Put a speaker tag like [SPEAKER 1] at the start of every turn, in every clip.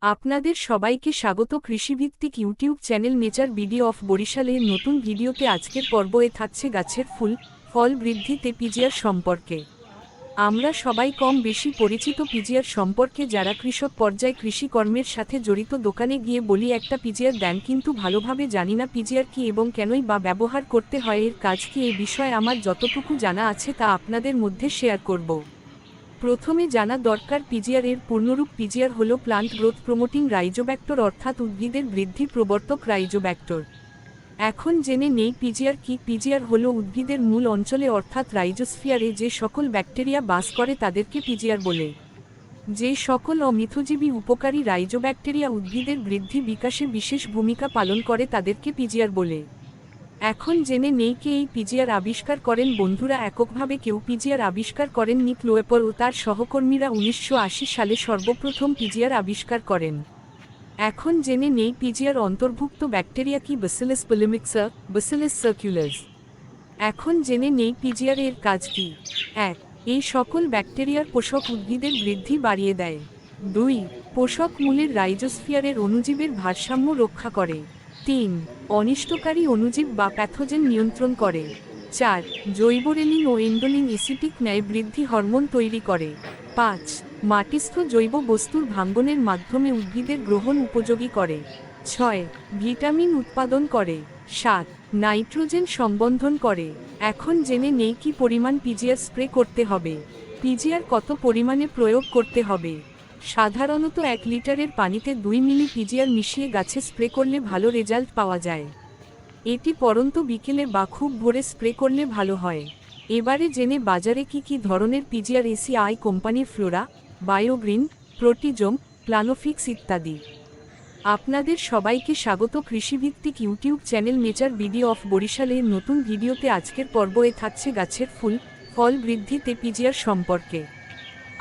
[SPEAKER 1] আপনাদের সবাইকে স্বাগত কৃষিভিত্তিক YouTube channel nature BD of বরিশালের নতুন ভিডিওতে। আজকের পর্বে থাকছে গাছের ফুল ফল বৃদ্ধিতে পিজিআর সম্পর্কে। আমরা সবাই কম বেশি পরিচিত পিজিআর সম্পর্কে, যারা কৃষক পর্যায়ে কৃষিকর্মের সাথে জড়িত। দোকানে গিয়ে বলি একটা পিজিআর দেন, কিন্তু ভালোভাবে জানি না পিজিআর কি এবং কেনই বা ব্যবহার করতে হয়, এর কাজ কি, এ বিষয়ে আমার যতটুকু জানা আছে তা আপনাদের মধ্যে শেয়ার করব। প্রথমে জানা দরকার পিজিআর এর পূর্ণরূপ। পিজিআর হল প্লান্ট গ্রোথ প্রমোটিং রাইজোব্যাক্টর, অর্থাৎ উদ্ভিদের বৃদ্ধি প্রবর্তক রাইজোব্যাক্টর। এখন জেনে নেই পিজিআর কি। পিজিআর হল উদ্ভিদের মূল অঞ্চলে অর্থাৎ রাইজোস্ফিয়ারে যে সকল ব্যাকটেরিয়া বাস করে তাদেরকে পিজিআর বলে। যে সকল অমিথজীবী উপকারী রাইজোব্যাকটেরিয়া উদ্ভিদের বৃদ্ধি বিকাশে বিশেষ ভূমিকা পালন করে তাদেরকে পিজিআর বলে। এখন জেনে নেই কে এই পিজিআর আবিষ্কার করেন। বন্ধুরা, এককভাবে কেউ পিজিআর আবিষ্কার করেননি। ক্লোয়েপর ও তার সহকর্মীরা 1980 সালে সর্বপ্রথম পিজিআর আবিষ্কার করেন। এখন জেনে নেই পিজিআর অন্তর্ভুক্ত ব্যাকটেরিয়া কি। Bacillus polymyxa, Bacillus circulans. এখন জেনে নেই পিজিআর এর কাজ কি। 1. এই সকল ব্যাকটেরিয়ার পোষক উদ্ভিদের বৃদ্ধি বাড়িয়ে দেয়। 2. পোষক মূলের রাইজোস্ফিয়ারের অণুজীবের ভারসাম্য রক্ষা করে। 3. অনিষ্টকারী অণুজীব বা প্যাথোজেন নিয়ন্ত্রণ করে। 4. জৈবরেলিন ও এন্ডোলিন এসিটিক ন্যায় বৃদ্ধি হরমোন তৈরি করে। 5. মাটিস্থ জৈব বস্তুর ভাঙ্গনের মাধ্যমে উদ্ভিদের গ্রহণ উপযোগী করে। 6. ভিটামিন উৎপাদন করে। 7. নাইট্রোজেন সংবন্ধন করে। এখন জেনে নেই কি পরিমাণ পিজিআর স্প্রে করতে হবে। পিজিআর কত পরিমাণে প্রয়োগ করতে হবে। সাধারণত 1 লিটারের পানিতে 2 মিলি পিজিআর মিশিয়ে গাছে স্প্রে করলে ভালো রেজাল্ট পাওয়া যায়। এটি পরন্ত বিকেলে বা খুব ভোরে স্প্রে করলে ভালো হয়। এবারে জেনে বাজারে কি কি ধরনের পিজিআর এসিআই কোম্পানির ফ্লোরা, বায়োগ্রিন, প্রোটিজোম, প্লানোফিক্স ইত্যাদি। আপনাদের সবাইকে স্বাগত কৃষিভিত্তিক YouTube channel nature BD of বরিশালের নতুন ভিডিওতে। আজকের পর্বে থাকছে গাছের ফুল ফল বৃদ্ধিতে পিজিআর সম্পর্কে।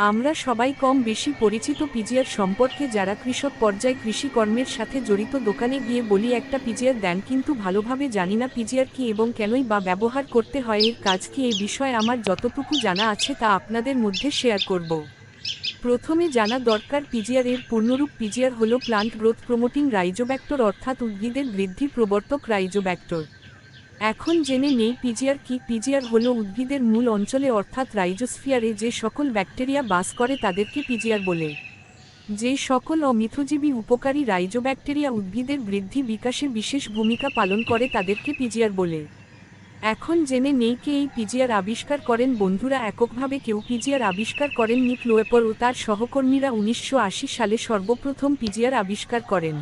[SPEAKER 1] আমরা সবাই কম বেশি পরিচিত পিজিআর সম্পর্কে, যারা কৃষক পর্যায়ে কৃষিকর্মের সাথে জড়িত। দোকানে গিয়ে বলি একটা পিজিআর দেন, কিন্তু ভালোভাবে জানি না পিজিআর কি এবং কেনই বা ব্যবহার করতে হয়, এর কাজ কি, এ বিষয়ে আমার যতটুকু জানা আছে তা আপনাদের মধ্যে শেয়ার করব। প্রথমে জানা দরকার পিজিআর এর পূর্ণরূপ। পিজিআর হল প্লান্ট গ্রোথ প্রমোটিং রাইজোব্যাক্টর, অর্থাৎ উদ্ভিদের বৃদ্ধি প্রবর্তক রাইজোব্যাক্টর। এখন জেনে নেই পিজিআর কি। পিজিআর হল উদ্ভিদের মূল অঞ্চলে অর্থাৎ রাইজোস্ফিয়ারে যে সকল ব্যাকটেরিয়া বাস করে তাদেরকে পিজিআর বলে। যে সকল অমিথজীবী উপকারী রাইজোব্যাকটেরিয়া উদ্ভিদের বৃদ্ধি বিকাশে বিশেষ ভূমিকা পালন করে তাদেরকে পিজিআর বলে। এখন জেনে নেই কে এই পিজিআর আবিষ্কার করেন। বন্ধুরা, এককভাবে কেউ পিজিআর আবিষ্কার করেননি। ক্লোয়েপর ও তার সহকর্মীরা 1980 সালে সর্বপ্রথম পিজিআর আবিষ্কার করেন।